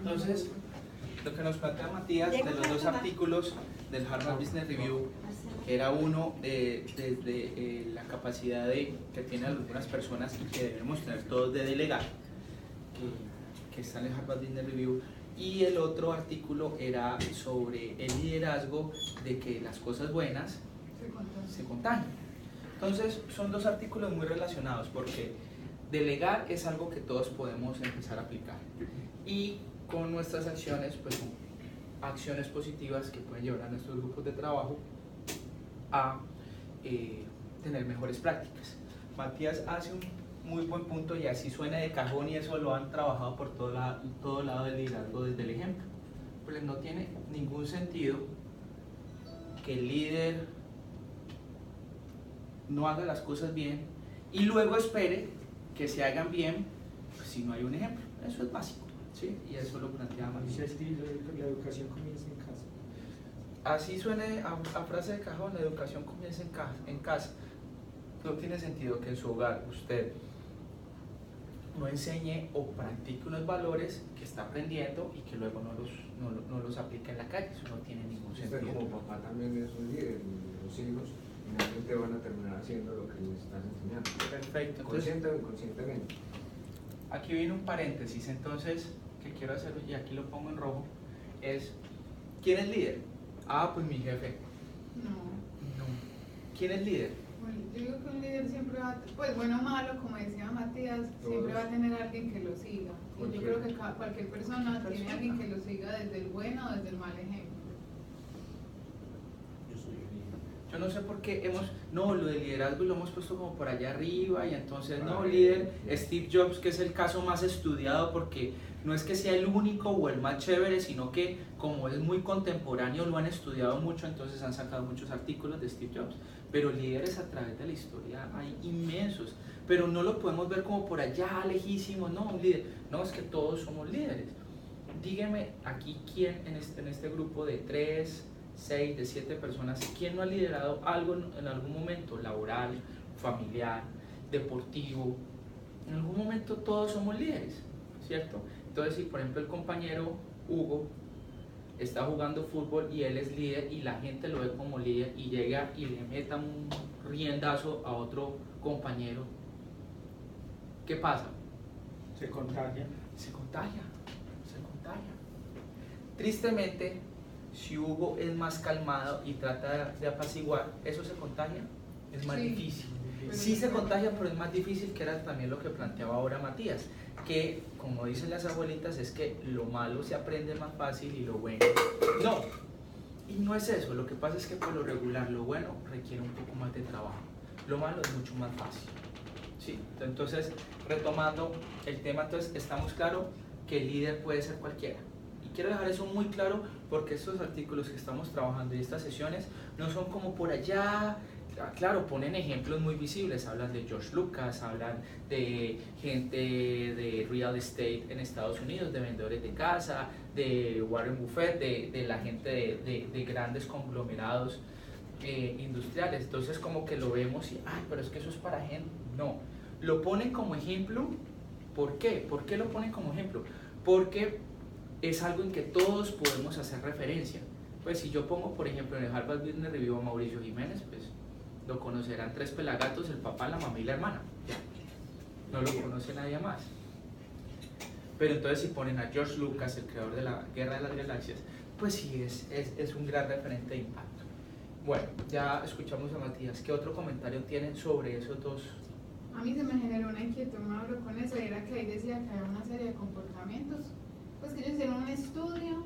Entonces, lo que nos plantea Matías de los dos artículos del Harvard Business Review era uno desde la capacidad que tienen algunas personas y que debemos tener todos de delegar, que está en el Harvard Business Review, y el otro artículo era sobre el liderazgo, de que las cosas buenas se contagian. Entonces son dos artículos muy relacionados porque delegar es algo que todos podemos empezar a aplicar y con nuestras acciones pues son acciones positivas que pueden llevar a nuestros grupos de trabajo a tener mejores prácticas. Matías hace un muy buen punto y así suena de cajón y eso lo han trabajado por todo lado del liderazgo desde el ejemplo. Pues no tiene ningún sentido que el líder no haga las cosas bien y luego espere que se hagan bien pues, si no hay un ejemplo. Eso es básico, ¿sí? Y eso lo plantea Matías. La educación comienza en casa. Así suene a frase de cajón, la educación comienza en casa. No tiene sentido que en su hogar usted no enseñe o practique unos valores que está aprendiendo y que luego no los aplique en la calle. Eso no tiene ningún sentido. Usted como papá también es un líder y los hijos finalmente van a terminar haciendo lo que les estás enseñando. Perfecto. Entonces, Consciente o inconscientemente. aquí viene un paréntesis, entonces, que quiero hacer, y aquí lo pongo en rojo, es, ¿quién es líder? Ah, pues mi jefe. No. ¿Quién es líder? Bueno, yo digo que un líder siempre va, pues bueno o malo, como decía Matías, siempre va a tener alguien que lo siga. Y yo creo que cualquier persona tiene alguien que lo siga desde el bueno o desde el mal ejemplo. Yo no sé por qué lo del liderazgo lo hemos puesto como por allá arriba y entonces no, líder, Steve Jobs, que es el caso más estudiado porque no es que sea el único o el más chévere, sino que como es muy contemporáneo lo han estudiado mucho, entonces han sacado muchos artículos de Steve Jobs, pero líderes a través de la historia hay inmensos, pero no lo podemos ver como por allá lejísimos, no, un líder, no, es que todos somos líderes. Dígame aquí quién en este grupo de 3, 6, de 7 personas, ¿quién no ha liderado algo en algún momento laboral, familiar, deportivo? En algún momento todos somos líderes, ¿cierto? Entonces, si por ejemplo el compañero Hugo está jugando fútbol y él es líder y la gente lo ve como líder y llega y le meta un riendazo a otro compañero, ¿qué pasa? Se contagia. Se contagia. Tristemente, si Hugo es más calmado y trata de apaciguar, ¿eso se contagia? Es más difícil. Sí se contagia, pero es más difícil, que era también lo que planteaba ahora Matías, que como dicen las abuelitas, es que lo malo se aprende más fácil y lo bueno no. Y no es eso, lo que pasa es que por lo regular lo bueno requiere un poco más de trabajo, lo malo es mucho más fácil. ¿Sí? Entonces, retomando el tema, entonces estamos claros que el líder puede ser cualquiera. Quiero dejar eso muy claro porque estos artículos que estamos trabajando y estas sesiones no son como por allá, claro, ponen ejemplos muy visibles, hablan de George Lucas, hablan de gente de real estate en Estados Unidos, de vendedores de casa, de Warren Buffett, de la gente de grandes conglomerados industriales. Entonces como que lo vemos y, ay, pero es que eso es para gente. No, lo ponen como ejemplo. ¿Por qué? ¿Por qué lo ponen como ejemplo? Porque es algo en que todos podemos hacer referencia. Pues si yo pongo, por ejemplo, en el Harvard Business Review a Mauricio Jiménez, pues lo conocerán 3 pelagatos, el papá, la mamá y la hermana. No lo conoce nadie más. Pero entonces si ponen a George Lucas, el creador de la Guerra de las Galaxias, pues sí, es un gran referente de impacto. Bueno, ya escuchamos a Matías. ¿Qué otro comentario tienen sobre esos dos? A mí se me generó una inquietud, Mauro, con eso, y era que ahí decía que había una serie de comportamientos. Pues que ellos hicieron un estudio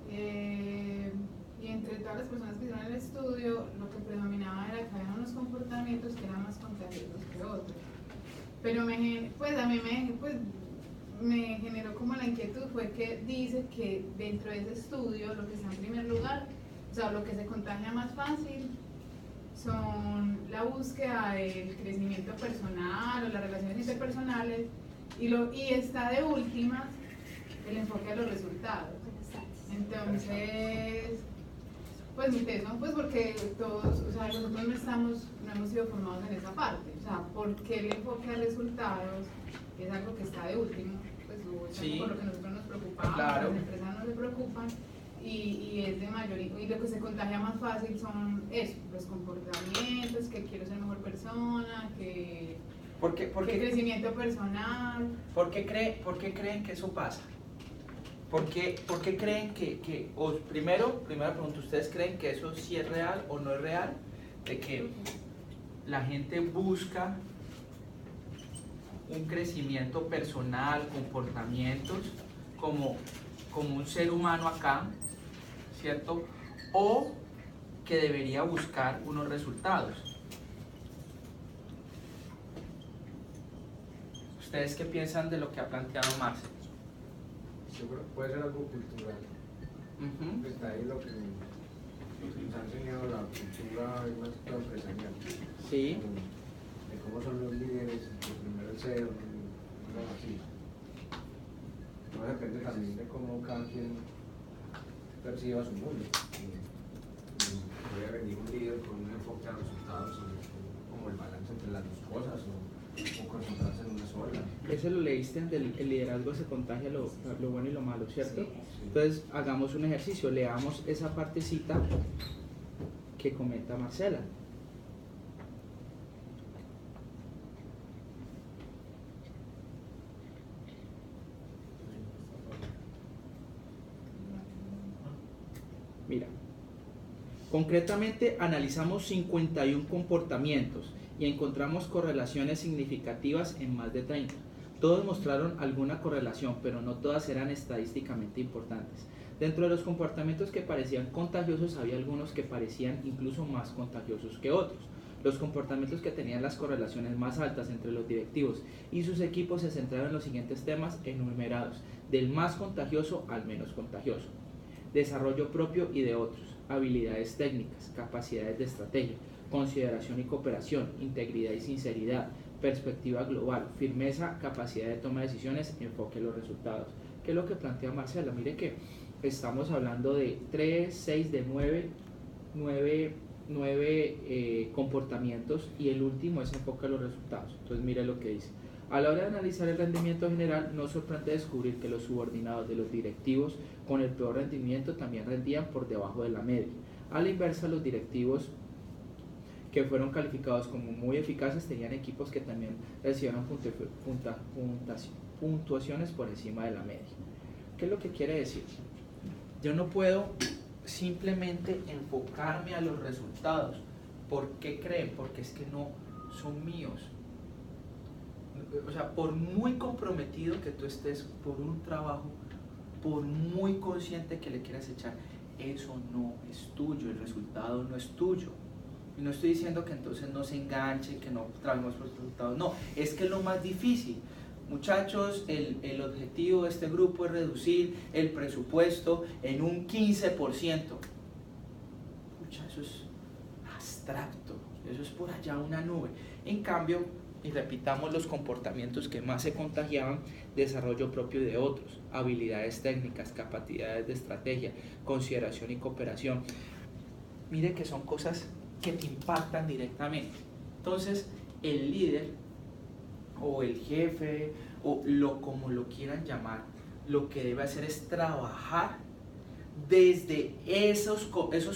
y entre todas las personas que hicieron el estudio lo que predominaba era que había unos comportamientos que eran más contagiosos que otros. Pero a mí me generó como la inquietud, fue que dice que dentro de ese estudio lo que está en primer lugar, o sea, lo que se contagia más fácil son la búsqueda del crecimiento personal o las relaciones interpersonales y está de últimas el enfoque a los resultados. Entonces, pues mi tesis, ¿no? Pues porque todos, o sea, nosotros no hemos sido formados en esa parte, o sea, porque el enfoque a resultados es algo que está de último, pues sí, por lo que nosotros nos preocupamos, Claro. las empresas no se preocupan y es de mayor, y lo que se contagia más fácil son eso, los comportamientos, que quiero ser mejor persona, que ¿Por qué crecimiento personal. ¿Por qué creen que eso pasa? ¿Por qué creen o primera pregunta, ¿ustedes creen que eso sí es real o no es real? De que la gente busca un crecimiento personal, comportamientos, como un ser humano acá, ¿cierto? O que debería buscar unos resultados. ¿Ustedes qué piensan de lo que ha planteado Marcel? Yo creo que puede ser algo cultural. Ujú. Está ahí lo que nos ha enseñado la cultura más que todo empresarial. Sí. De cómo son los líderes, lo primero el ser, algo así. No depende también de cómo cada quien perciba su mundo. Puede venir un líder con un enfoque a resultados, como el balance entre las dos cosas, o concentrarse en una sola. Eso lo leíste en el liderazgo se contagia lo bueno y lo malo, ¿cierto? Sí, sí. Entonces hagamos un ejercicio, leamos esa partecita que comenta Marcela. Mira, concretamente analizamos 51 comportamientos y encontramos correlaciones significativas en más de 30. Todos mostraron alguna correlación, pero no todas eran estadísticamente importantes. Dentro de los comportamientos que parecían contagiosos, había algunos que parecían incluso más contagiosos que otros. Los comportamientos que tenían las correlaciones más altas entre los directivos y sus equipos se centraron en los siguientes temas enumerados, del más contagioso al menos contagioso. Desarrollo propio y de otros, habilidades técnicas, capacidades de estrategia, consideración y cooperación, integridad y sinceridad, perspectiva global, firmeza, capacidad de toma de decisiones, enfoque en los resultados. ¿Qué es lo que plantea Marcela? Mire que estamos hablando de 3, 6, de 9 comportamientos y el último es enfoque en los resultados. Entonces mire lo que dice. A la hora de analizar el rendimiento general, no sorprende descubrir que los subordinados de los directivos con el peor rendimiento también rendían por debajo de la media. A la inversa, los directivos que fueron calificados como muy eficaces tenían equipos que también recibieron puntuaciones por encima de la media. ¿Qué es lo que quiere decir? Yo no puedo simplemente enfocarme a los resultados. ¿Por qué creen? Porque es que no son míos. O sea, por muy comprometido que tú estés por un trabajo, por muy consciente que le quieras echar, eso no es tuyo, el resultado no es tuyo. Y no estoy diciendo que entonces no se enganche, que no trabajemos por resultados, no, es que es lo más difícil. Muchachos, el objetivo de este grupo es reducir el presupuesto en un 15%. Pucha, eso es abstracto, eso es por allá una nube. En cambio, y repitamos los comportamientos que más se contagiaban: desarrollo propio de otros, habilidades técnicas, capacidades de estrategia, consideración y cooperación. Mire que son cosas que te impactan directamente. Entonces, el líder o el jefe o como lo quieran llamar, lo que debe hacer es trabajar desde esos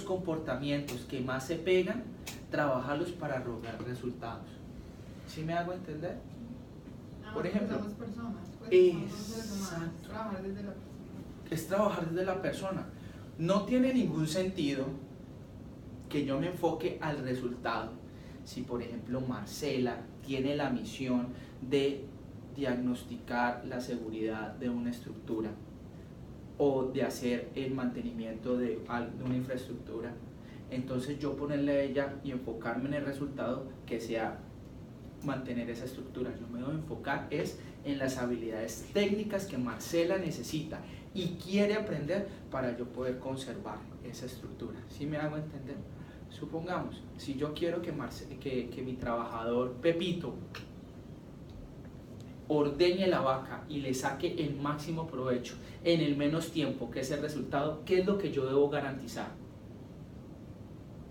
comportamientos que más se pegan, trabajarlos para lograr resultados. ¿Sí me hago entender? Por ejemplo, Somos personas, pues, exacto. trabajar desde la persona. Es trabajar desde la persona. No tiene ningún sentido que yo me enfoque al resultado. Si por ejemplo Marcela tiene la misión de diagnosticar la seguridad de una estructura o de hacer el mantenimiento de una infraestructura, entonces yo ponerle a ella y enfocarme en el resultado que sea mantener esa estructura. Yo me debo enfocar es en las habilidades técnicas que Marcela necesita y quiere aprender para yo poder conservar esa estructura. ¿Sí me hago entender? Supongamos, si yo quiero que mi trabajador Pepito ordeñe la vaca y le saque el máximo provecho en el menos tiempo, que es el resultado, ¿qué es lo que yo debo garantizar?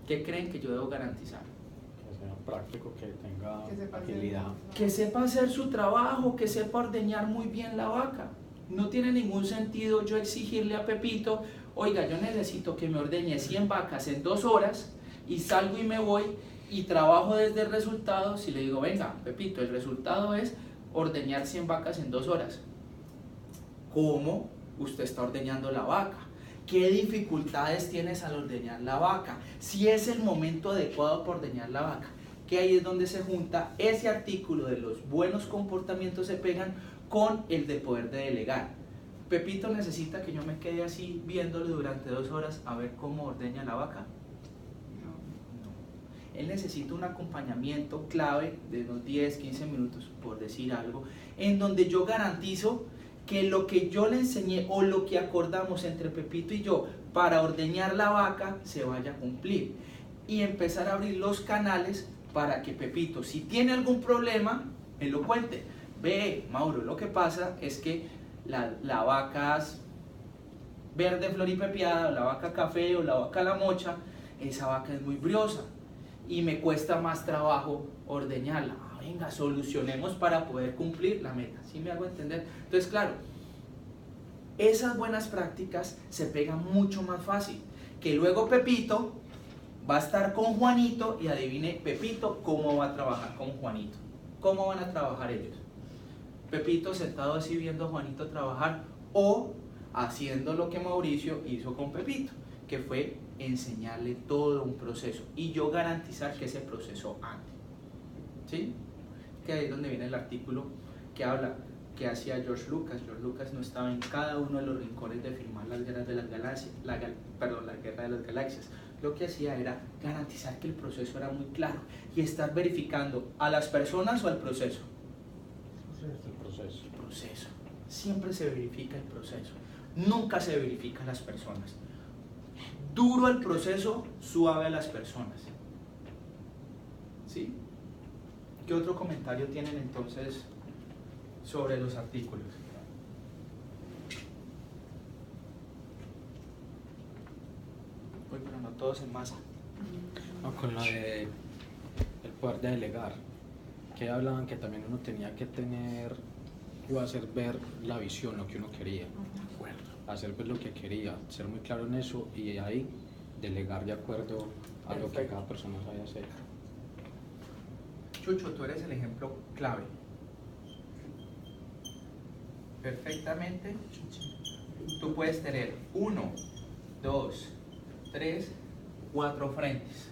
¿Qué creen que yo debo garantizar? Que sea práctico, que tenga Que sepa agilidad. Que sepa hacer su trabajo, que sepa ordeñar muy bien la vaca. No tiene ningún sentido yo exigirle a Pepito, oiga, yo necesito que me ordeñe 100 vacas en 2 horas y salgo y me voy y trabajo desde el resultado. Si le digo, venga, Pepito, el resultado es ordeñar 100 vacas en 2 horas. ¿Cómo usted está ordeñando la vaca? ¿Qué dificultades tienes al ordeñar la vaca? Si es el momento adecuado para ordeñar la vaca. Que ahí es donde se junta ese artículo de los buenos comportamientos se pegan con el de poder de delegar. Pepito necesita que yo me quede así viéndolo durante 2 horas a ver cómo ordeña la vaca. No. Él necesita un acompañamiento clave de unos 10, 15 minutos, por decir algo, en donde yo garantizo que lo que yo le enseñé o lo que acordamos entre Pepito y yo para ordeñar la vaca se vaya a cumplir. Y empezar a abrir los canales para que Pepito, si tiene algún problema, él lo cuente. Ve, Mauro, lo que pasa es que la vaca verde floripepiada, o la vaca café, o la vaca la mocha, esa vaca es muy briosa y me cuesta más trabajo ordeñarla. Venga, solucionemos para poder cumplir la meta. ¿Sí me hago entender? Entonces, claro, esas buenas prácticas se pegan mucho más fácil. Que luego Pepito va a estar con Juanito y adivine Pepito cómo va a trabajar con Juanito. ¿Cómo van a trabajar ellos? Pepito sentado así viendo a Juanito trabajar o haciendo lo que Mauricio hizo con Pepito, que fue enseñarle todo un proceso y yo garantizar que ese proceso ande. ¿Sí? Que ahí es donde viene el artículo que habla que hacía George Lucas. George Lucas no estaba en cada uno de los rincones de firmar las guerras de las galaxias, la guerra de las galaxias. Lo que hacía era garantizar que el proceso era muy claro y estar verificando a las personas o al proceso. El proceso. Siempre se verifica el proceso. Nunca se verifican las personas. Duro el proceso, suave a las personas. ¿Sí? ¿Qué otro comentario tienen entonces sobre los artículos? Uy, pero no todos en masa. No, con lo de el poder de delegar, que hablaban que también uno tenía que tener o hacer ver la visión, lo que uno quería, hacer ver lo que quería, ser muy claro en eso y ahí delegar de acuerdo a lo que cada persona sabe hacer. Chucho, tú eres el ejemplo clave. Perfectamente, tú puedes tener 1, 2, 3, 4 frentes.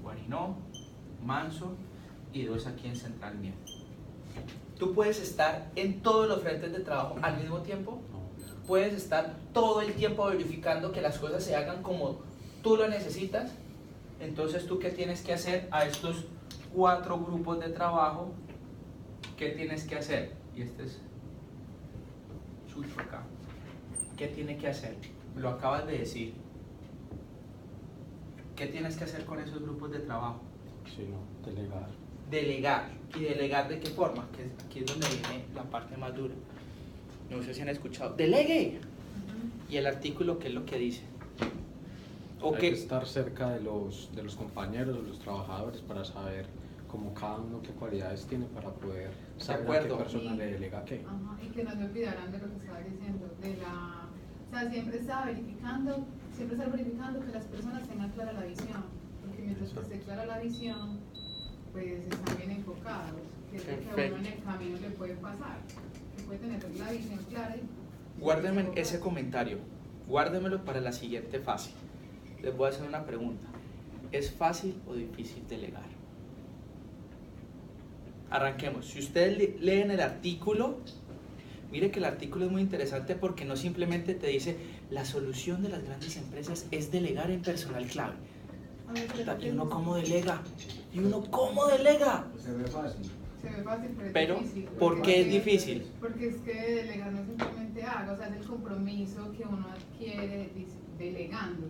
Guarinó, Manso y 2 aquí en Central Miel. Tú puedes estar en todos los frentes de trabajo al mismo tiempo. Puedes estar todo el tiempo verificando que las cosas se hagan como tú lo necesitas. Entonces, ¿tú qué tienes que hacer a estos 4 grupos de trabajo? ¿Qué tienes que hacer? Y este es Chucho acá. ¿Qué tiene que hacer? Lo acabas de decir. ¿Qué tienes que hacer con esos grupos de trabajo? Sí, no, delegar. Delegar. ¿Y delegar de qué forma? Que aquí es donde viene la parte más dura. No sé si han escuchado. ¡Delegue! Y el artículo, ¿qué es lo que dice? Hay que estar cerca de los compañeros, de los trabajadores, para saber cómo cada uno qué cualidades tiene para poder saber a qué persona le delega qué. Ajá, y que no se olvidaran de lo que estaba diciendo, o sea, siempre estar verificando que las personas tengan clara la visión, porque mientras que esté clara la visión, pues están bien enfocados, que es lo que a uno en el camino le puede pasar, que puede tener la visión clara. Guárdenme ese comentario, guárdemelo para la siguiente fase. Les voy a hacer una pregunta. ¿Es fácil o difícil delegar? Arranquemos. Si ustedes leen el artículo, mire que el artículo es muy interesante porque no simplemente te dice la solución de las grandes empresas es delegar en personal clave. ¿Y uno cómo delega? ¿Y uno cómo delega? Se ve fácil. Se ve fácil, pero es difícil. ¿por qué es difícil? Porque es que delegar no es simplemente algo, o sea, es el compromiso que uno adquiere delegando.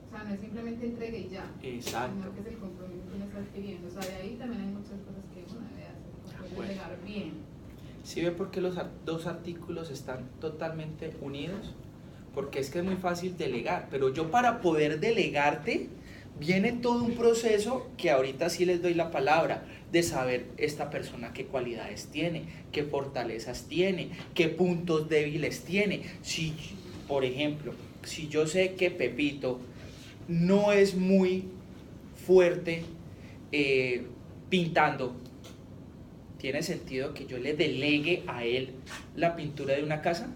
O sea, no es simplemente entrega y ya. Exacto. Sino que es el compromiso que uno está adquiriendo. O sea, de ahí también hay muchas cosas que uno debe hacer para poder delegar bien. ¿Sí ve por qué los 2 artículos están totalmente unidos? Porque es que es muy fácil delegar, pero yo para poder delegarte, viene todo un proceso que ahorita sí les doy la palabra, de saber esta persona qué cualidades tiene, qué fortalezas tiene, qué puntos débiles tiene. Si, por ejemplo, si yo sé que Pepito no es muy fuerte pintando, ¿tiene sentido que yo le delegue a él la pintura de una casa?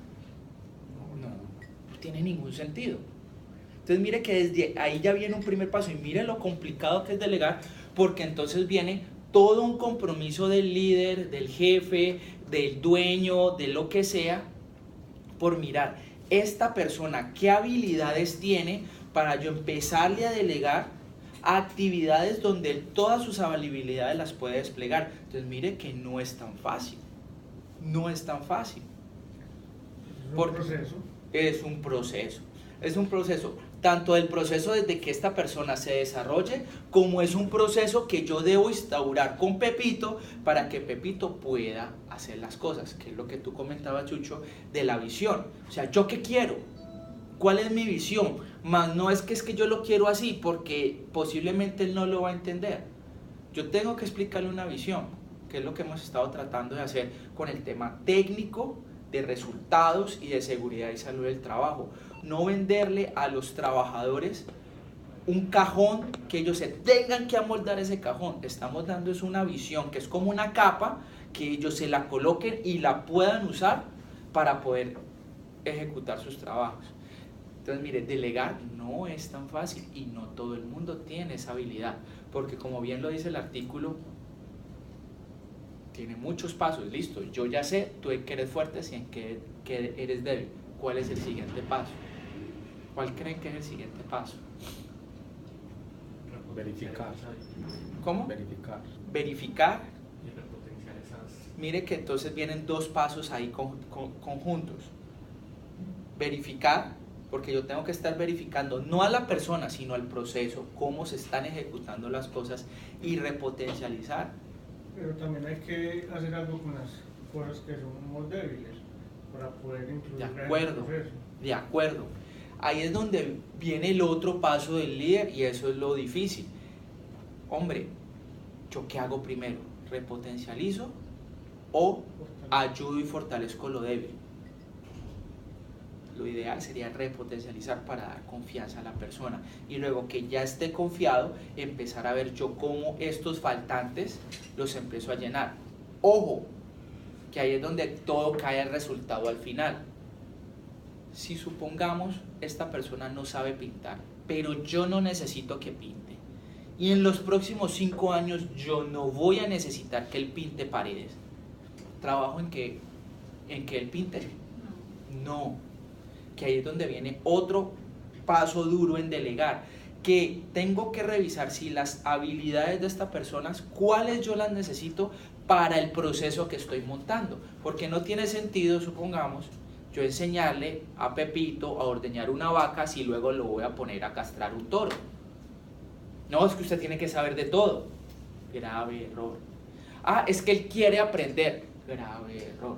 No tiene ningún sentido. Entonces mire que desde ahí ya viene un primer paso, y mire lo complicado que es delegar, porque entonces viene todo un compromiso del líder, del jefe, del dueño, de lo que sea, por mirar esta persona qué habilidades tiene para yo empezarle a delegar actividades donde él todas sus habilidades las puede desplegar. Entonces mire que no es tan fácil, no es tan fácil. Es un proceso, es un proceso, tanto el proceso desde que esta persona se desarrolle, como es un proceso que yo debo instaurar con Pepito para que Pepito pueda hacer las cosas, que es lo que tú comentabas, Chucho, de la visión. O sea, ¿yo qué quiero? ¿Cuál es mi visión? Más no es que yo lo quiero así, porque posiblemente él no lo va a entender. Yo tengo que explicarle una visión, que es lo que hemos estado tratando de hacer con el tema técnico, de resultados y de seguridad y salud del trabajo. No venderle a los trabajadores un cajón que ellos se tengan que amoldar ese cajón. Estamos dando es una visión que es como una capa que ellos se la coloquen y la puedan usar para poder ejecutar sus trabajos. Entonces mire, delegar no es tan fácil y no todo el mundo tiene esa habilidad, porque como bien lo dice el artículo, tiene muchos pasos. Listo, yo ya sé tú en qué eres fuerte y en qué eres débil. ¿Cuál es el siguiente paso? ¿Cuál creen que es el siguiente paso? Verificar. ¿Cómo? Verificar. Verificar. Mire que entonces vienen dos pasos ahí conjuntos. Verificar, porque yo tengo que estar verificando no a la persona, sino al proceso, cómo se están ejecutando las cosas, y repotencializar. Pero también hay que hacer algo con las cosas que somos débiles para poder incluir. De acuerdo, de acuerdo. Ahí es donde viene el otro paso del líder, y eso es lo difícil. Hombre, ¿yo qué hago primero? ¿Repotencializo o ayudo y fortalezco lo débil? Lo ideal sería repotencializar para dar confianza a la persona, y luego que ya esté confiado, empezar a ver yo cómo estos faltantes los empiezo a llenar. Ojo, que ahí es donde todo cae el resultado al final. Si supongamos esta persona no sabe pintar, pero yo no necesito que pinte, y en los próximos 5 años yo no voy a necesitar que él pinte paredes, ¿trabajo en que él pinte? No. Que ahí es donde viene otro paso duro en delegar, que tengo que revisar si las habilidades de esta persona, cuáles yo las necesito para el proceso que estoy montando, porque no tiene sentido, supongamos, yo enseñarle a Pepito a ordeñar una vaca si luego lo voy a poner a castrar un toro. No, es que usted tiene que saber de todo. Grave error. Ah, es que él quiere aprender. Grave error.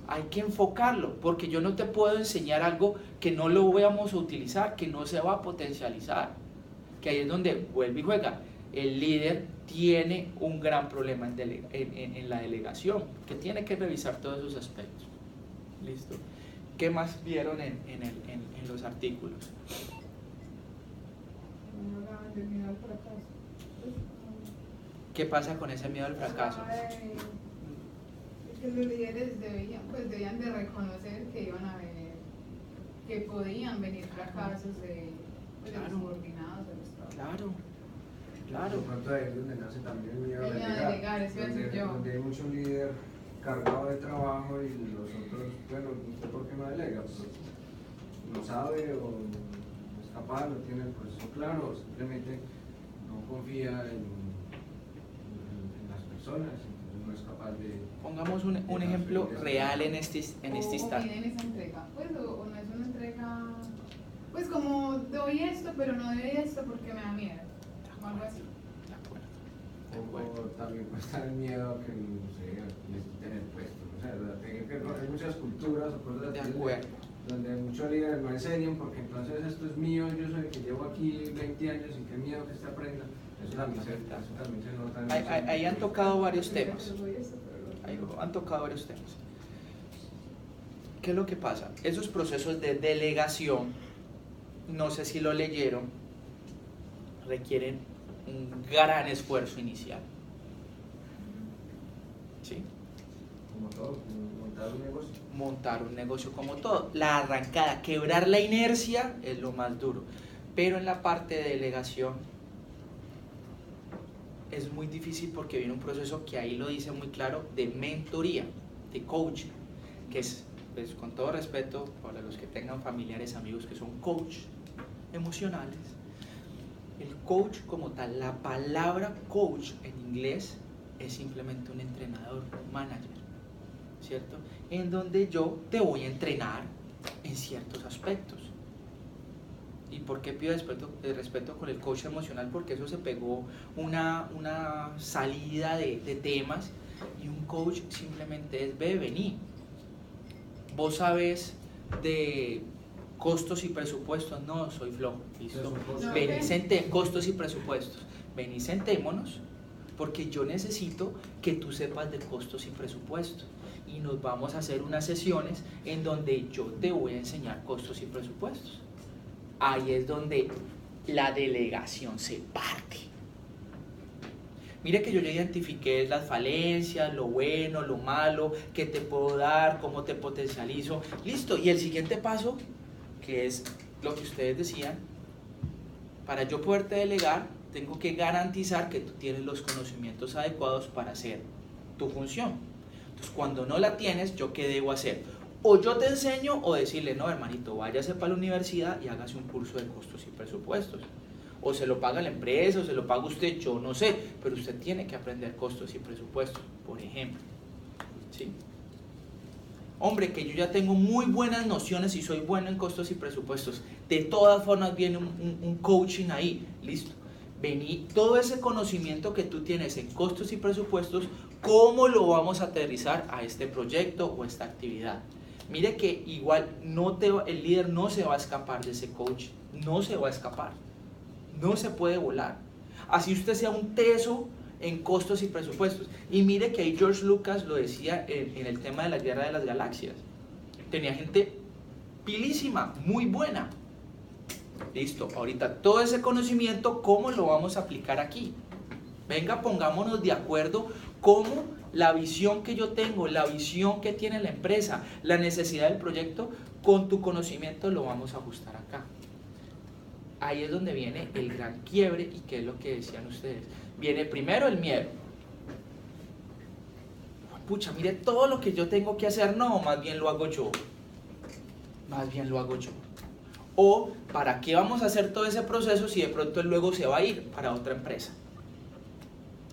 Hay que enfocarlo, porque yo no te puedo enseñar algo que no lo vamos a utilizar, que no se va a potencializar. Que ahí es donde vuelve y juega. El líder tiene un gran problema en la delegación, que tiene que revisar todos esos aspectos. ¿Listo? ¿Qué más vieron en los artículos? ¿Qué pasa con ese miedo al fracaso? Que los líderes debían de reconocer que iban a venir, que podían venir fracasos de los subordinados, de los trabajadores. Claro. De pronto ahí es donde nace también el miedo a delegar, eso iba a decir yo. Donde hay mucho líder cargado de trabajo y los otros, bueno, ¿usted por qué no delega? Pues no sabe o no es capaz, no tiene el proceso claro, o simplemente no confía en las personas, entonces no es capaz de... Pongamos un ejemplo real en este instante. O piden esa entrega, pues, o no es una entrega, pues como doy esto, pero no doy esto porque me da miedo, o algo así. De acuerdo. O también puede estar el miedo a que, no sé, les quiten el puesto, o sea, hay muchas culturas o cosas así donde muchos líderes no enseñan porque entonces esto es mío, yo soy el que llevo aquí 20 años y qué miedo que este aprenda. Eso también se nota en Ahí han tocado varios temas. Ahí han tocado varios temas. ¿Qué es lo que pasa? Esos procesos de delegación, no sé si lo leyeron, requieren un gran esfuerzo inicial. ¿Sí? Como todo, como montar un negocio. Montar un negocio como todo. La arrancada, quebrar la inercia es lo más duro. Pero en la parte de delegación es muy difícil porque viene un proceso que ahí lo dice muy claro de mentoría, de coaching, que es, pues, con todo respeto para los que tengan familiares, amigos que son coach emocionales. El coach como tal, la palabra coach en inglés es simplemente un entrenador, un manager, ¿cierto? En donde yo te voy a entrenar en ciertos aspectos. ¿Y por qué pido respeto con el coach emocional? Porque eso se pegó una salida de temas, y un coach simplemente es, ve, vení. Vos sabes de costos y presupuestos, no, soy flojo, listo. No, Vení, costos y presupuestos, vení, sentémonos, porque yo necesito que tú sepas de costos y presupuestos, y nos vamos a hacer unas sesiones en donde yo te voy a enseñar costos y presupuestos. Ahí es donde la delegación se parte. Mire que yo ya identifiqué las falencias, lo bueno, lo malo, qué te puedo dar, cómo te potencializo. Listo, y el siguiente paso, que es lo que ustedes decían, para yo poderte delegar, tengo que garantizar que tú tienes los conocimientos adecuados para hacer tu función. Entonces, cuando no la tienes, ¿yo qué debo hacer? O yo te enseño, o decirle, no, hermanito, váyase para la universidad y hágase un curso de costos y presupuestos. O se lo paga la empresa, o se lo paga usted, yo no sé, pero usted tiene que aprender costos y presupuestos, por ejemplo. ¿Sí? Hombre, que yo ya tengo muy buenas nociones y soy bueno en costos y presupuestos. De todas formas viene un coaching ahí, listo. Vení, todo ese conocimiento que tú tienes en costos y presupuestos, ¿cómo lo vamos a aterrizar a este proyecto o esta actividad? Mire que igual el líder no se va a escapar de ese coach, no se va a escapar, no se puede volar. Así usted sea un teso en costos y presupuestos. Y mire que ahí George Lucas lo decía en el tema de la Guerra de las Galaxias. Tenía gente pilísima, muy buena. Listo, ahorita todo ese conocimiento, ¿cómo lo vamos a aplicar aquí? Venga, pongámonos de acuerdo cómo la visión que yo tengo, la visión que tiene la empresa, la necesidad del proyecto, con tu conocimiento lo vamos a ajustar acá. Ahí es donde viene el gran quiebre, y qué es lo que decían ustedes. Viene primero el miedo. Pucha, mire todo lo que yo tengo que hacer, no, más bien lo hago yo. Más bien lo hago yo. O, ¿para qué vamos a hacer todo ese proceso si de pronto él luego se va a ir para otra empresa?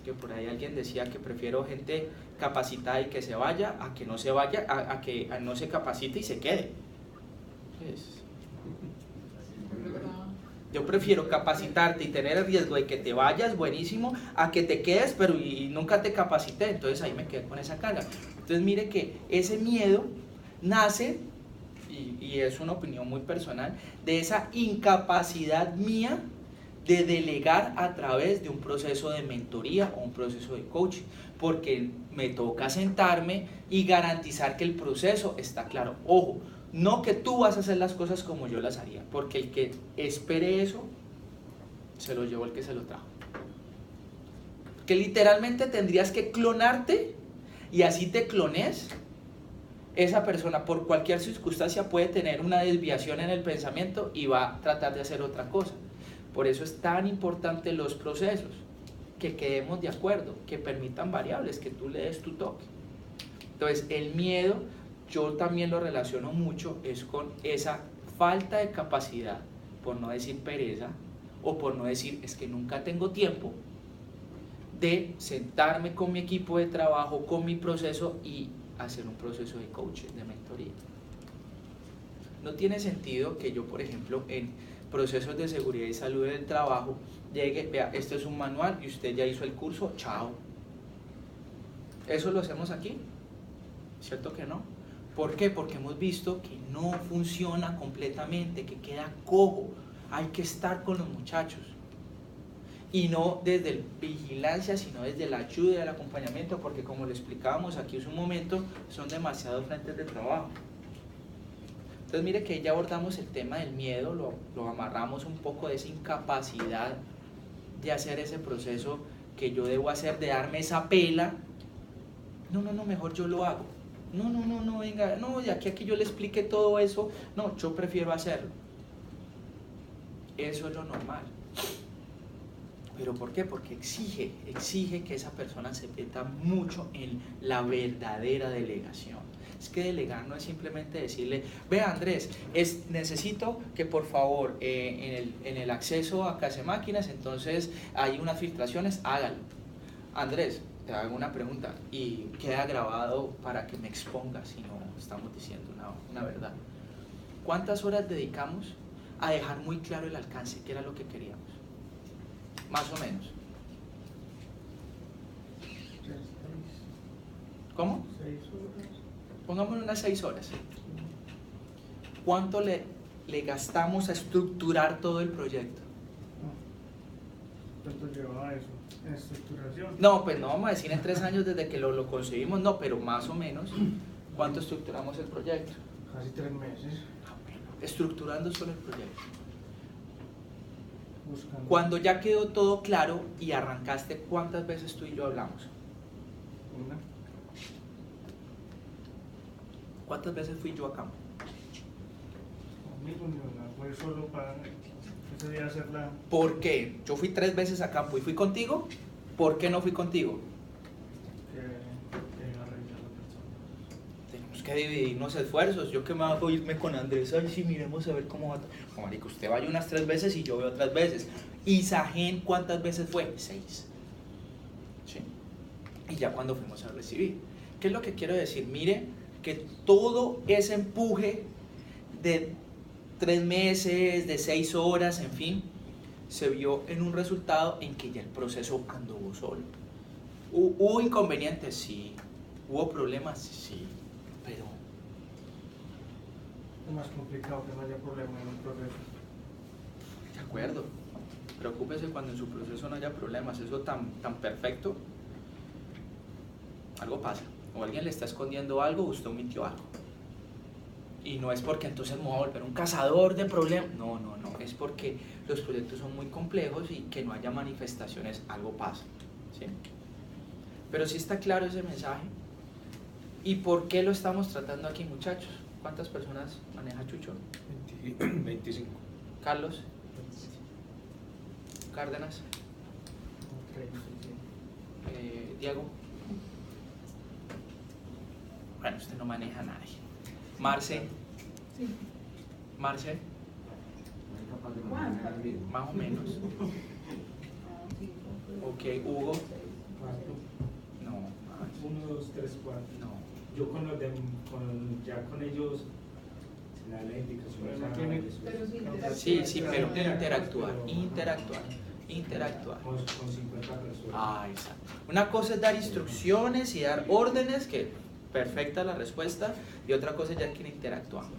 Que por ahí alguien decía que prefiero gente capacitada y que se vaya, a que no se vaya, a que no se capacite y se quede. Yo prefiero capacitarte y tener el riesgo de que te vayas, buenísimo, a que te quedes pero y nunca te capacité. Entonces ahí me quedé con esa carga. Entonces mire que ese miedo nace, y es una opinión muy personal, de esa incapacidad mía de delegar a través de un proceso de mentoría o un proceso de coaching, porque me toca sentarme y garantizar que el proceso está claro. Ojo, no que tú vas a hacer las cosas como yo las haría, porque el que espere eso, se lo llevó el que se lo trajo. Que literalmente tendrías que clonarte, y así te clones, esa persona por cualquier circunstancia puede tener una desviación en el pensamiento y va a tratar de hacer otra cosa. Por eso es tan importante los procesos, que quedemos de acuerdo, que permitan variables, que tú le des tu toque. Entonces el miedo, yo también lo relaciono mucho, es con esa falta de capacidad, por no decir pereza, o por no decir es que nunca tengo tiempo, de sentarme con mi equipo de trabajo, con mi proceso, y hacer un proceso de coaching, de mentoría. No tiene sentido que yo, por ejemplo, en procesos de seguridad y salud del trabajo, llegue, vea, este es un manual y usted ya hizo el curso, chao. ¿Eso lo hacemos aquí? ¿Cierto que no? ¿Por qué? Porque hemos visto que no funciona completamente, que queda cojo. Hay que estar con los muchachos. y no desde el vigilancia, sino desde la ayuda y el acompañamiento, porque como lo explicábamos aquí hace un momento, son demasiados frentes de trabajo. Entonces mire que ya abordamos el tema del miedo, lo amarramos un poco de esa incapacidad de hacer ese proceso que yo debo hacer, de darme esa pela. No, mejor yo lo hago. No, venga, no, de aquí a que yo le explique todo eso, no, yo prefiero hacerlo. Eso es lo normal. ¿Pero por qué? Porque exige que esa persona se meta mucho en la verdadera delegación. Es que delegar no es simplemente decirle, vea Andrés, necesito que por favor en el acceso a Casa de Máquinas, entonces hay unas filtraciones, hágalo. Andrés, te hago una pregunta y queda grabado para que me exponga si no estamos diciendo una verdad. ¿Cuántas horas dedicamos a dejar muy claro el alcance, que era lo que queríamos? Más o menos. ¿Cómo? 6 horas. Pongámosle unas 6 horas. ¿Cuánto le gastamos a estructurar todo el proyecto? ¿Cuánto llevaba eso en estructuración? No, pues no vamos a decir en 3 años desde que lo conseguimos, no, pero más o menos, ¿cuánto estructuramos el proyecto? Casi 3 meses. Estructurando solo el proyecto. Buscando. Cuando ya quedó todo claro y arrancaste, ¿cuántas veces tú y yo hablamos? Una. ¿Cuántas veces fui yo a campo? Conmigo ni una. Fue solo para ese día hacerla. ¿Por qué? Yo fui 3 veces a campo y fui contigo. ¿Por qué no fui contigo? Que iba a revisar la persona. Tenemos que dividirnos esfuerzos. Yo que me hago irme con Andrés, ay sí, miremos a ver cómo va. No, marica, usted vaya unas 3 veces y yo veo otras veces. ¿Y Sajen cuántas veces fue? 6. ¿Sí? Y ya cuando fuimos a recibir. ¿Qué es lo que quiero decir? Mire que todo ese empuje de 3 meses, de 6 horas, en fin, se vio en un resultado en que ya el proceso anduvo solo. ¿Hubo inconvenientes? Sí. ¿Hubo problemas? Sí. Pero Es más complicado que no haya problema en un proceso. de acuerdo. Preocúpese cuando en su proceso no haya problemas. Eso tan perfecto, algo pasa. O alguien le está escondiendo algo, o usted omitió algo. Y no es porque entonces me voy a volver un cazador de problemas. No. Es porque los proyectos son muy complejos y que no haya manifestaciones, algo pasa. ¿Sí? Pero sí está claro ese mensaje. ¿Y por qué lo estamos tratando aquí, muchachos? ¿Cuántas personas maneja Chucho? 25. Carlos. Cárdenas. 35. Diego. Bueno, usted no maneja a nadie. Marce. Sí. Marce, No es capaz de mantener el ritmo. más o menos. Ah, sí, Ok, Hugo. 4, No, más. 1, 2, 3, 4. No. Yo con los ya con ellos se le da la indicación. Pero no a tiene- eso. pero sí, interactúa. Sí, pero interactuar. Con 50 personas. Ah, exacto. Una cosa es dar instrucciones y dar órdenes, que perfecta la respuesta, y otra cosa es ya que interactuamos.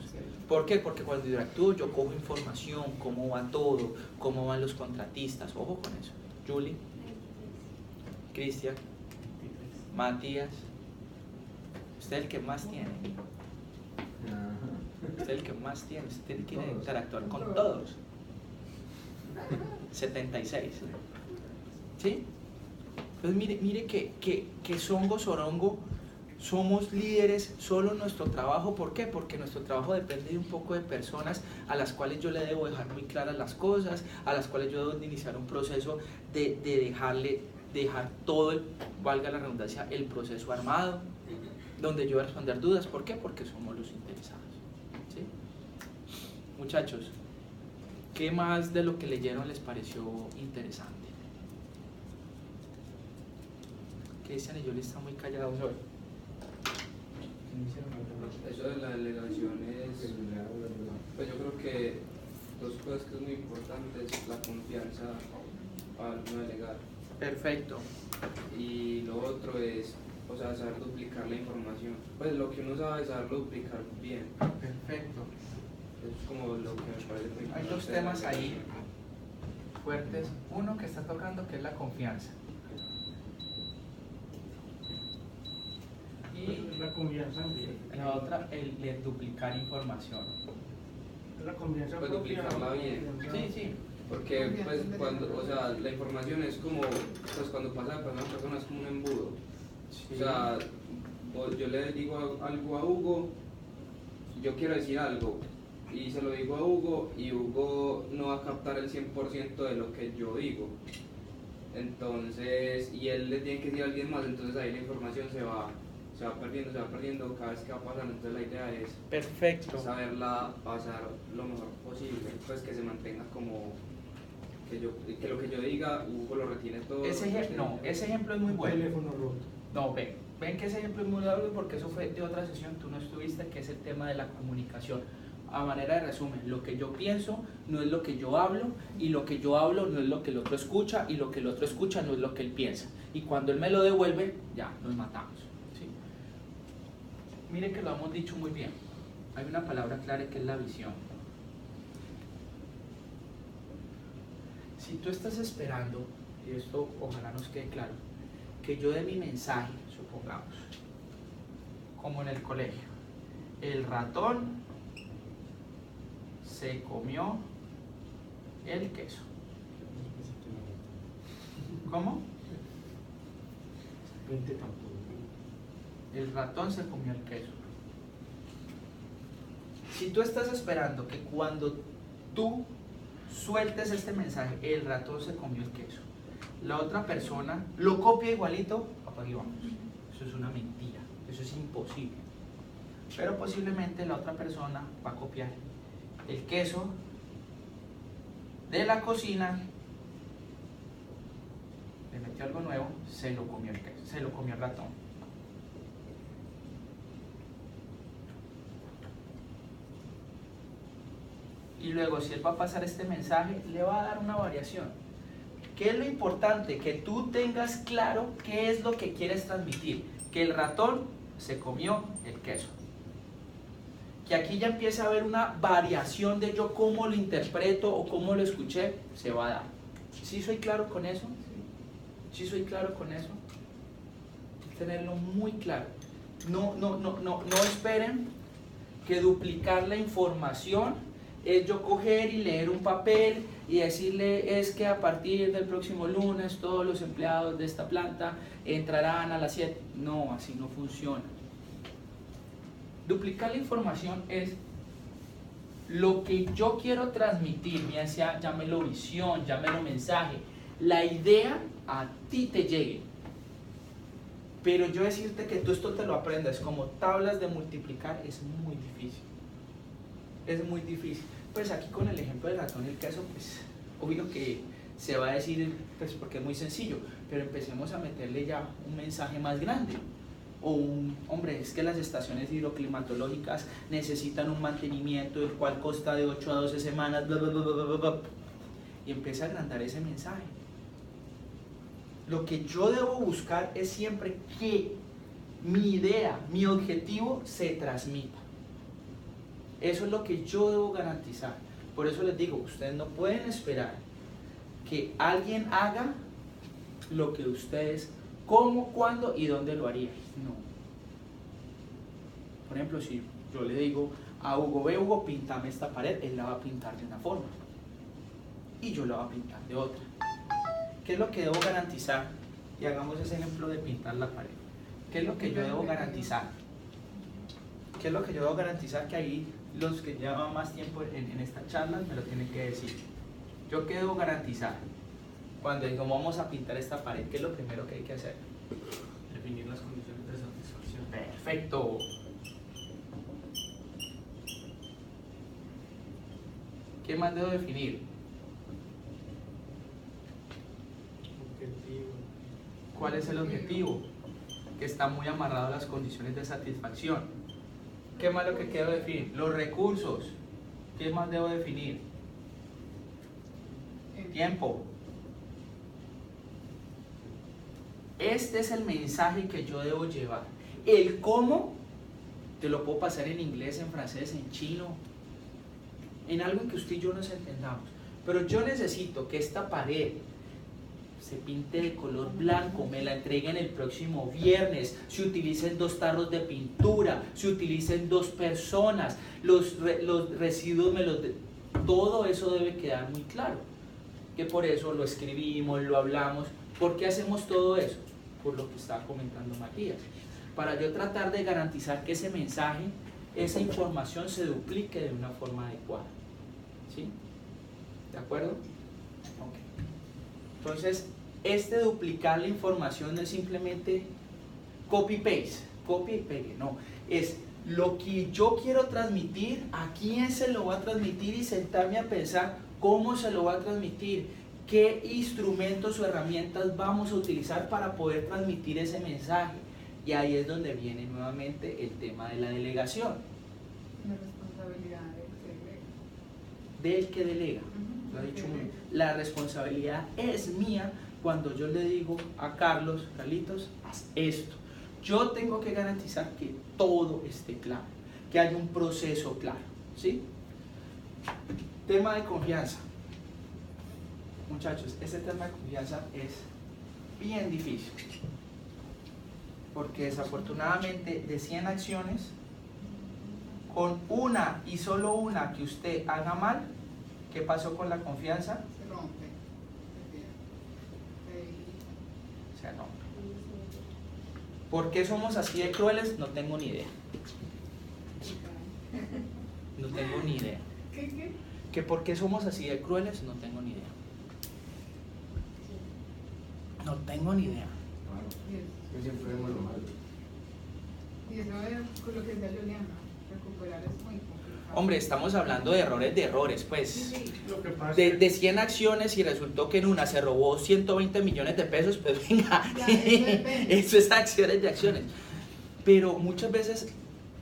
¿Por qué? Porque cuando interactúo yo cojo información, cómo va todo, cómo van los contratistas, ojo con eso. Julie, Cristian, Matías, usted es el que más tiene, usted es el que más tiene, usted tiene que Todos. interactuar con todos. 76. ¿Sí? Entonces mire que Songo Sorongo somos líderes solo en nuestro trabajo. ¿Por qué? Porque nuestro trabajo depende de un poco de personas a las cuales yo le debo dejar muy claras las cosas, a las cuales yo debo iniciar un proceso de dejar todo, valga la redundancia, el proceso armado, donde yo voy a responder dudas. ¿Por qué? Porque somos los interesados. ¿Sí? Muchachos, ¿qué más de lo que leyeron les pareció interesante? Cristian y yo le estamos muy callados hoy. Eso de la delegación es, pues yo creo que 2 cosas que es muy importante es la confianza al uno delegar, Perfecto. y lo otro es, o sea, saber duplicar la información, pues lo que uno sabe, saberlo duplicar bien. Perfecto. Eso es como lo que me parece muy Hay importante. 2 temas ahí. fuertes. Uno que está tocando, que es la confianza. Y Es la confianza en bien. la otra, el duplicar información. Es la confianza Pues propia, duplicarla bien. Sí, sí. Porque pues cuando, o sea, la información es como, pues cuando pasa de persona a persona es como un embudo. O sea, yo le digo algo a Hugo, yo quiero decir algo y se lo digo a Hugo y Hugo no va a captar el 100% de lo que yo digo. Entonces, y él le tiene que decir a alguien más, entonces ahí la información se va perdiendo cada vez que va pasando. Entonces la idea es Perfecto. saberla pasar lo mejor posible, pues que se mantenga como que lo que yo diga, Hugo lo retiene todo. Ese ejemplo es muy Un bueno. teléfono roto. No, ven que ese ejemplo es muy bueno porque eso fue de otra sesión, tú no estuviste, que es el tema de la comunicación. A manera de resumen, lo que yo pienso no es lo que yo hablo, y lo que yo hablo no es lo que el otro escucha, y lo que el otro escucha no es lo que él piensa. Y cuando él me lo devuelve, ya, nos matamos. ¿Sí? Mire que lo hemos dicho muy bien. Hay una palabra clara que es la visión. Si tú estás esperando, y esto ojalá nos quede claro, que yo dé mi mensaje, supongamos, como en el colegio, el ratón se comió el queso. ¿Cómo? El ratón se comió el queso. Si tú estás esperando que cuando tú sueltes este mensaje, el ratón se comió el queso, la otra persona lo copia igualito, apague y vamos. Eso es una mentira, eso es imposible. Pero posiblemente la otra persona va a copiar el queso de la cocina, le metió algo nuevo, se lo comió el queso, se lo comió el ratón. Y luego, si él va a pasar este mensaje, le va a dar una variación. ¿Qué es lo importante? Que tú tengas claro qué es lo que quieres transmitir. Que el ratón se comió el queso. Que aquí ya empieza a haber una variación de yo cómo lo interpreto o cómo lo escuché, se va a dar. ¿Sí soy claro con eso? ¿Sí soy claro con eso? Tenerlo muy claro. No esperen que duplicar la información es yo coger y leer un papel y decirle es que a partir del próximo lunes todos los empleados de esta planta entrarán a las 7. No, así no funciona. Duplicar la información es lo que yo quiero transmitir, ya sea llámelo visión, llámelo mensaje, la idea a ti te llegue. Pero yo decirte que tú esto te lo aprendas como tablas de multiplicar es muy difícil. Es muy difícil. Pues aquí con el ejemplo del ratón y el queso, pues obvio que se va a decir, pues porque es muy sencillo, pero empecemos a meterle ya un mensaje más grande. O hombre, es que las estaciones hidroclimatológicas necesitan un mantenimiento el cual consta de 8 a 12 semanas, bla, bla, bla, bla, bla, bla, y empieza a agrandar ese mensaje. Lo que yo debo buscar es siempre que mi idea, mi objetivo se transmita. Eso es lo que yo debo garantizar. Por eso les digo, ustedes no pueden esperar que alguien haga lo que ustedes, cómo, cuándo y dónde lo harían. No. Por ejemplo, si yo le digo a Hugo, ve Hugo, píntame esta pared, él la va a pintar de una forma y yo la voy a pintar de otra. ¿Qué es lo que debo garantizar? Y hagamos ese ejemplo de pintar la pared. ¿Qué es lo que yo debo garantizar? ¿Qué es lo que yo debo garantizar? Que ahí los que llevan más tiempo en estas charlas me lo tienen que decir. ¿Yo qué debo garantizar? Cuando digo vamos a pintar esta pared, ¿qué es lo primero que hay que hacer? Definir las condiciones de satisfacción. Perfecto. ¿Qué más debo definir? Objetivo. ¿Cuál es el objetivo? Que está muy amarrado a las condiciones de satisfacción. ¿Qué más lo que quiero definir? Los recursos. ¿Qué más debo definir? Tiempo. Este es el mensaje que yo debo llevar. El cómo te lo puedo pasar en inglés, en francés, en chino, en algo en que usted y yo nos entendamos. pero yo necesito que esta pared se pinte de color blanco, me la entreguen el próximo viernes, se utilicen 2 tarros de pintura, se utilicen 2 personas, los residuos todo eso debe quedar muy claro, que por eso lo escribimos, lo hablamos. ¿Por qué hacemos todo eso? Por lo que estaba comentando Matías, para yo tratar de garantizar que ese mensaje, esa información se duplique de una forma adecuada. ¿Sí? ¿De acuerdo? Ok. Entonces, duplicar la información no es simplemente copy-paste, copia y pegue, no, es lo que yo quiero transmitir, a quién se lo va a transmitir y sentarme a pensar cómo se lo va a transmitir, qué instrumentos o herramientas vamos a utilizar para poder transmitir ese mensaje. Y ahí es donde viene nuevamente el tema de la delegación. La responsabilidad del Del que delega. Lo ha dicho muy bien. La responsabilidad es mía cuando yo le digo a Carlos, Carlitos, haz esto. Yo tengo que garantizar que todo esté claro, que haya un proceso claro. ¿Sí? Tema de confianza. Muchachos, este tema de confianza es bien difícil. Porque desafortunadamente de 100 acciones, con una y solo una que usted haga mal, ¿qué pasó con la confianza? Se rompe, Se rompe. ¿Por qué somos así de crueles? No tengo ni idea. No tengo ni idea. ¿Qué? ¿Que por qué somos así de crueles? No tengo ni idea. No tengo ni idea. Que siempre vemos lo malo. Y eso es con lo que decía Juliana, recuperar es muy complicado. Hombre, estamos hablando de errores, pues. Sí. Lo que pasa De, es de 100 acciones y resultó que en una se robó 120 millones de pesos, pues venga, Ya, eso depende. eso es acciones de acciones. Pero muchas veces,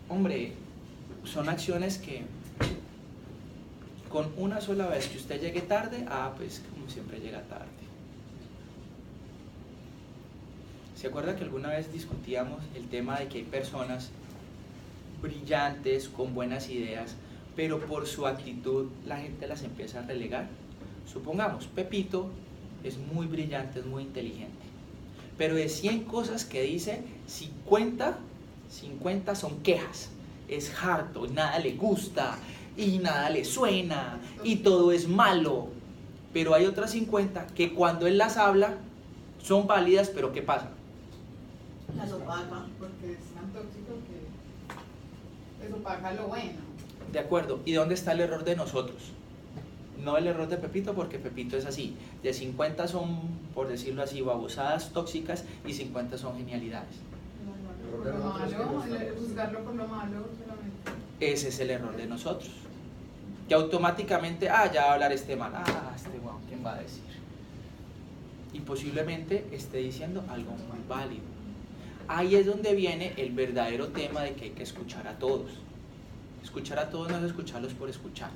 hombre, son acciones que con una sola vez que usted llegue tarde, pues como siempre llega tarde. ¿Se acuerda que alguna vez discutíamos el tema de que hay personas brillantes, con buenas ideas, pero por su actitud la gente las empieza a relegar? Supongamos, Pepito es muy brillante, es muy inteligente, pero de 100 cosas que dice, 50 son quejas, es harto, nada le gusta, y nada le suena, y todo es malo. Pero hay otras 50 que cuando él las habla, son válidas, pero ¿qué pasa? Las opaca, porque es tan tóxico que es opaca lo bueno. De acuerdo, ¿y dónde está el error de nosotros? No el error de Pepito, porque Pepito es así. De 50 son, por decirlo así, babosadas tóxicas y 50 son genialidades. Por lo malo, juzgarlo por lo malo solamente. Ese es el error de nosotros. Que automáticamente, ya va a hablar este man, este guau, ¿quién va a decir? Y posiblemente esté diciendo algo muy válido. Ahí es donde viene el verdadero tema de que hay que escuchar a todos. Escuchar a todos no es escucharlos por escuchar.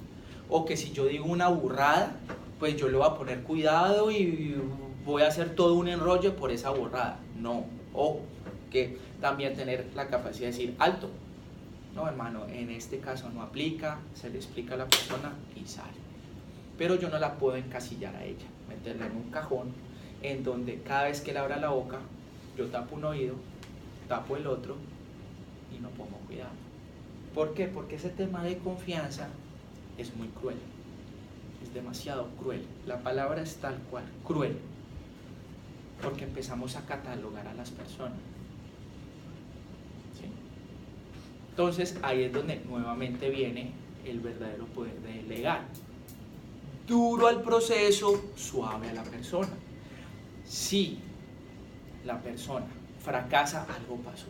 O que si yo digo una burrada, pues yo le voy a poner cuidado y voy a hacer todo un enrollo por esa burrada. No, ojo, que también tener la capacidad de decir alto. No, hermano, en este caso no aplica, se le explica a la persona y sale. Pero yo no la puedo encasillar a ella, meterla en un cajón en donde cada vez que le abra la boca, yo tapo un oído, tapo el otro y no pongo cuidado. ¿Por qué? Porque ese tema de confianza es muy cruel, es demasiado cruel. La palabra es tal cual, cruel, porque empezamos a catalogar a las personas. ¿Sí? Entonces ahí es donde nuevamente viene el verdadero poder de delegar. Duro al proceso, suave a la persona. Si la persona fracasa, algo pasó.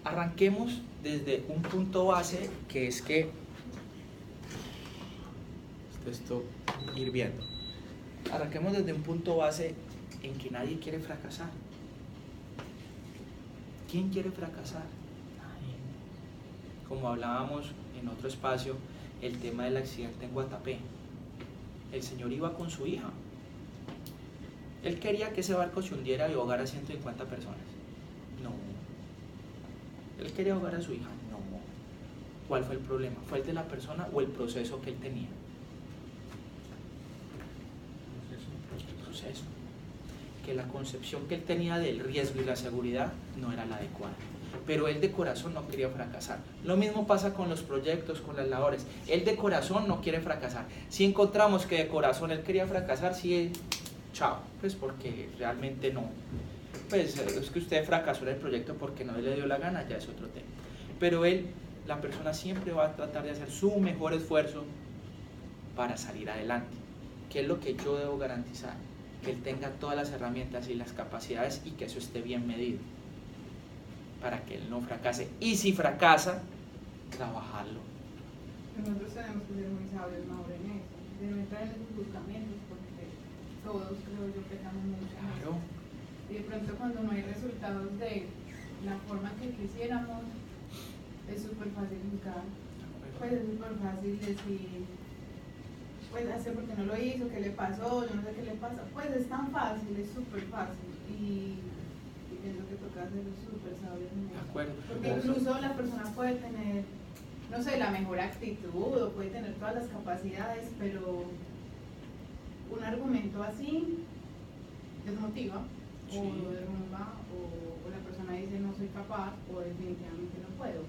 Arranquemos desde un punto base, que es que esto hirviendo. Arranquemos desde un punto base en que nadie quiere fracasar. ¿Quién quiere fracasar? Nadie. Como hablábamos en otro espacio, el tema del accidente en Guatapé. El señor iba con su hija. Él quería que ese barco se hundiera y ahogara a 150 personas. No. Él quería ahogar a su hija. No. ¿Cuál fue el problema? ¿Fue el de la persona o el proceso que él tenía? proceso, que la concepción que él tenía del riesgo y la seguridad no era la adecuada, pero él de corazón no quería fracasar. Lo mismo pasa con los proyectos, con las labores, él de corazón no quiere fracasar. Si encontramos que de corazón él quería fracasar, sí, chao, pues porque realmente no, pues es que usted fracasó en el proyecto porque no le dio la gana, ya es otro tema, pero él, la persona siempre va a tratar de hacer su mejor esfuerzo para salir adelante. ¿Qué es lo que yo debo garantizar? Que él tenga todas las herramientas y las capacidades y que eso esté bien medido para que él no fracase, y si fracasa, trabajarlo. Nosotros tenemos que ser muy sabios, Mauro, en eso, de no entrar en esos buscamientos, porque todos, creo yo, pecamos mucho en eso. Claro. Y de pronto cuando no hay resultados de la forma que quisiéramos, es súper fácil buscar, pues es súper fácil decir, pues hace porque no lo hizo, qué le pasó, yo no sé qué le pasa, pues es tan fácil, es súper fácil, y pienso que toca ser súper sabios en eso. De acuerdo. Porque incluso la persona puede tener, no sé, la mejor actitud, o puede tener todas las capacidades, pero un argumento así desmotiva, Sí. o lo derrumba, o la persona dice no soy capaz, o definitivamente no puedo,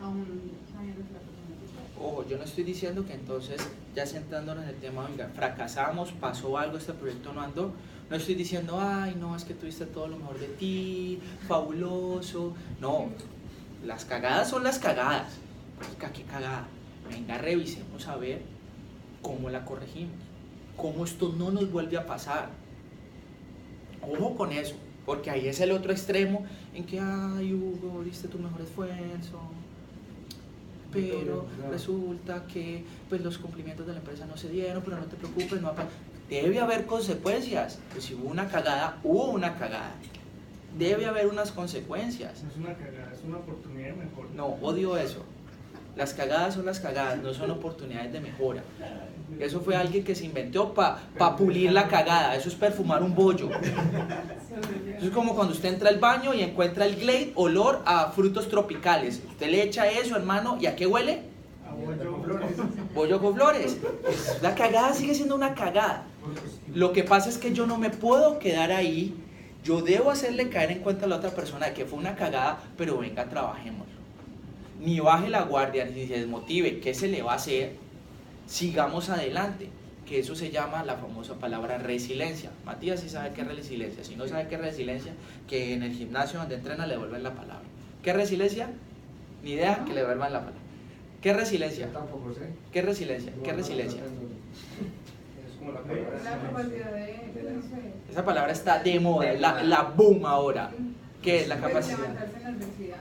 aún sabiendo que la persona sí puede. Ojo, yo no estoy diciendo que entonces, ya sentándonos en el tema, oiga, fracasamos, pasó algo, este proyecto no andó. No estoy diciendo, ay, no, es que tuviste todo lo mejor de ti, fabuloso. No, las cagadas son las cagadas. Oiga, ¿qué cagada? Venga, revisemos a ver cómo la corregimos, cómo esto no nos vuelve a pasar. Ojo con eso, porque ahí es el otro extremo en que, ay, Hugo, diste tu mejor esfuerzo, pero resulta que pues los cumplimientos de la empresa no se dieron, pero no te preocupes, no debe haber consecuencias. Pues si hubo una cagada, hubo una cagada. Debe haber unas consecuencias. No es una cagada, es una oportunidad de mejora. No, odio eso. Las cagadas son las cagadas, no son oportunidades de mejora. Eso fue alguien que se inventó para pulir la cagada. Eso es perfumar un bollo. Eso es como cuando usted entra al baño y encuentra el Glade olor a frutos tropicales. Usted le echa eso, hermano, ¿y a qué huele? A bollo. Bollo con flores. La cagada sigue siendo una cagada. Lo que pasa es que yo no me puedo quedar ahí. Yo debo hacerle caer en cuenta a la otra persona de que fue una cagada, pero venga, trabajémoslo. Ni baje la guardia, ni se desmotive. ¿Qué se le va a hacer? Sigamos adelante. Que eso se llama la famosa palabra resiliencia. Matías sí sabe qué es resiliencia. Si no sabe qué es resiliencia, que en el gimnasio donde entrena le devuelven la palabra. ¿Qué es resiliencia? Ni idea, que le devuelvan la palabra. ¿Qué es resiliencia? Yo tampoco sé. ¿Qué es resiliencia? ¿Qué es No, resiliencia? no tengo. Es como la La palabra. capacidad de no sé, Esa palabra está de moda, es la boom ahora. ¿Qué es la pues, capacidad? levantarse en la adversidad.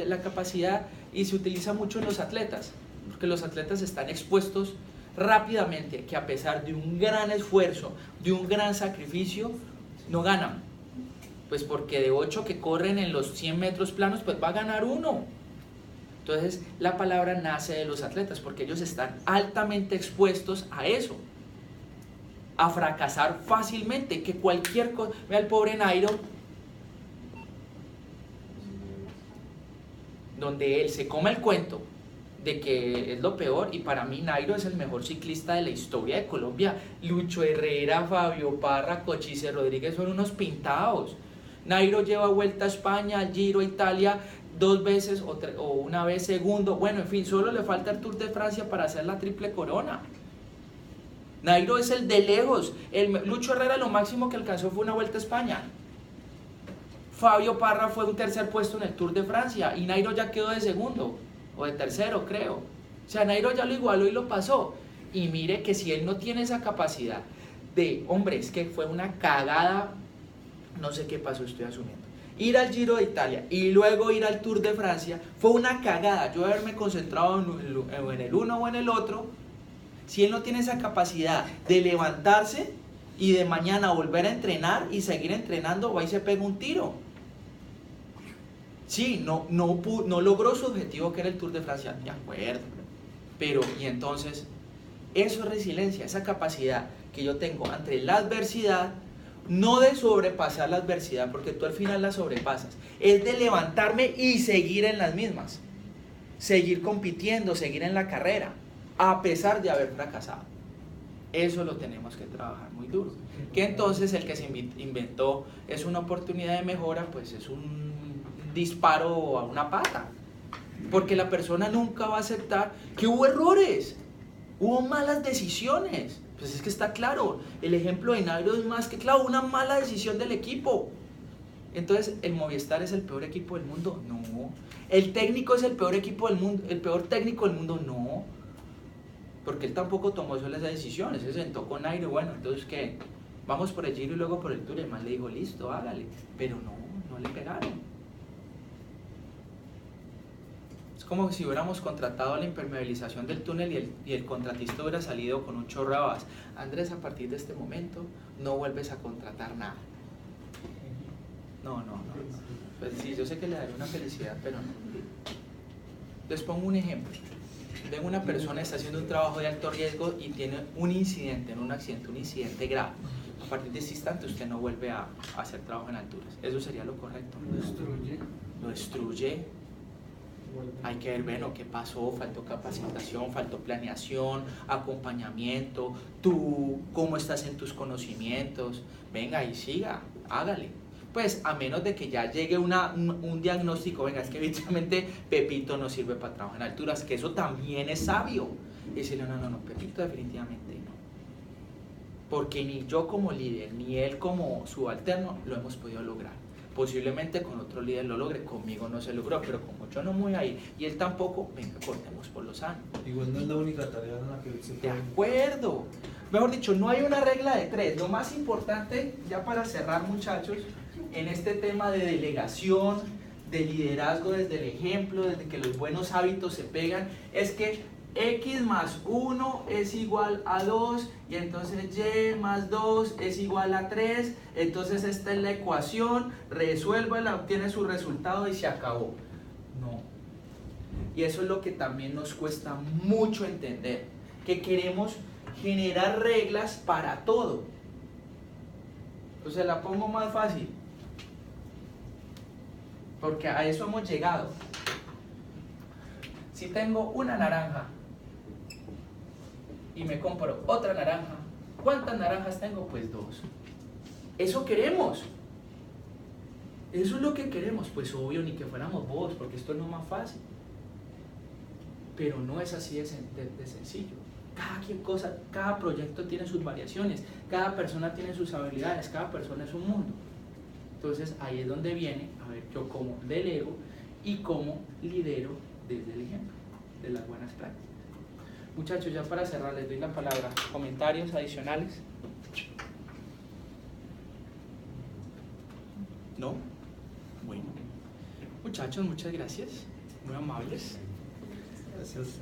La capacidad, y se utiliza mucho en los atletas, porque los atletas están expuestos rápidamente que a pesar de un gran esfuerzo, de un gran sacrificio, no ganan. Pues porque de 8 que corren en los 100 metros planos, pues va a ganar 1. Entonces la palabra nace de los atletas, porque ellos están altamente expuestos a eso, a fracasar fácilmente, que cualquier cosa. Vea al pobre Nairo, donde él se come el cuento de que es lo peor, y para mí Nairo es el mejor ciclista de la historia de Colombia. Lucho Herrera, Fabio Parra, Cochise Rodríguez son unos pintados. Nairo lleva vuelta a España, al Giro, a Italia 2 veces o una vez segundo. Bueno, en fin, solo le falta el Tour de Francia para hacer la triple corona. Nairo es el de lejos. Lucho Herrera lo máximo que alcanzó fue una vuelta a España. Fabio Parra fue un 3er puesto en el Tour de Francia y Nairo ya quedó de segundo o de 3º, creo. O sea, Nairo ya lo igualó y lo pasó. Y mire que si él no tiene esa capacidad de, hombre, es que fue una cagada, no sé qué pasó, estoy asumiendo. Ir al Giro de Italia y luego ir al Tour de Francia fue una cagada. Yo haberme concentrado en el uno o en el otro. Si él no tiene esa capacidad de levantarse y de mañana volver a entrenar y seguir entrenando, va y se pega un tiro. Sí, no logró su objetivo, que era el Tour de Francia, de acuerdo, pero y entonces eso es resiliencia, esa capacidad que yo tengo ante la adversidad, no de sobrepasar la adversidad, porque tú al final la sobrepasas, es de levantarme y seguir en las mismas, seguir compitiendo, seguir en la carrera, a pesar de haber fracasado. Eso lo tenemos que trabajar muy duro. Que entonces el que se inventó es una oportunidad de mejora, pues es un disparo a una pata. Porque la persona nunca va a aceptar que hubo errores, hubo malas decisiones. Pues es que está claro, el ejemplo de Nairo es más que claro, una mala decisión del equipo. Entonces, ¿el Movistar es el peor equipo del mundo? No. ¿El técnico es el peor equipo del mundo, el peor técnico del mundo? No. Porque él tampoco tomó solas esas decisiones, se sentó con Nairo, bueno, entonces ¿qué? Vamos por el Giro y luego por el Tour, el man le dijo, listo, hágale, pero no le pegaron. Es como si hubiéramos contratado la impermeabilización del túnel y el contratista hubiera salido con un chorro de babas. Andrés, a partir de este momento no vuelves a contratar nada. No. Pues sí, yo sé que le daré una felicidad, pero no. Les pongo un ejemplo. Ven, una persona está haciendo un trabajo de alto riesgo y tiene un incidente, no un accidente, un incidente grave. A partir de ese instante usted no vuelve a hacer trabajo en alturas. Eso sería lo correcto. Lo destruye. Hay que ver, bueno, qué pasó, faltó capacitación, faltó planeación, acompañamiento, tú, cómo estás en tus conocimientos. Venga y siga, hágale. Pues a menos de que ya llegue un diagnóstico, venga, es que evidentemente Pepito no sirve para trabajo en alturas, que eso también es sabio. Y decirle, no, Pepito definitivamente no. Porque ni yo como líder, ni él como subalterno lo hemos podido lograr. Posiblemente con otro líder lo logre, conmigo no se logró, pero como yo no me voy a ir y él tampoco, venga, cortemos por lo sano. Igual no es la única tarea en la que se De puede... acuerdo. Mejor dicho, no hay una regla de 3. Lo más importante, ya para cerrar, muchachos, en este tema de delegación, de liderazgo desde el ejemplo, desde que los buenos hábitos se pegan, es que X más 1 es igual a 2 y entonces Y más 2 es igual a 3, entonces esta es la ecuación, resuélvala, obtiene su resultado y se acabó. No. Y eso es lo que también nos cuesta mucho entender, que queremos generar reglas para todo. Entonces la pongo más fácil, porque a eso hemos llegado. Si tengo una naranja y me compro otra naranja, ¿cuántas naranjas tengo? Pues 2. Eso queremos. Eso es lo que queremos. Pues obvio, ni que fuéramos vos, porque esto es lo más fácil. Pero no es así de sencillo. Cada proyecto tiene sus variaciones, cada persona tiene sus habilidades, cada persona es un mundo. Entonces ahí es donde viene, a ver, yo cómo delego y cómo lidero desde el ejemplo de las buenas prácticas. Muchachos, ya para cerrar les doy la palabra. ¿Comentarios adicionales? ¿No? Bueno. Muchachos, muchas gracias. Muy amables. Gracias.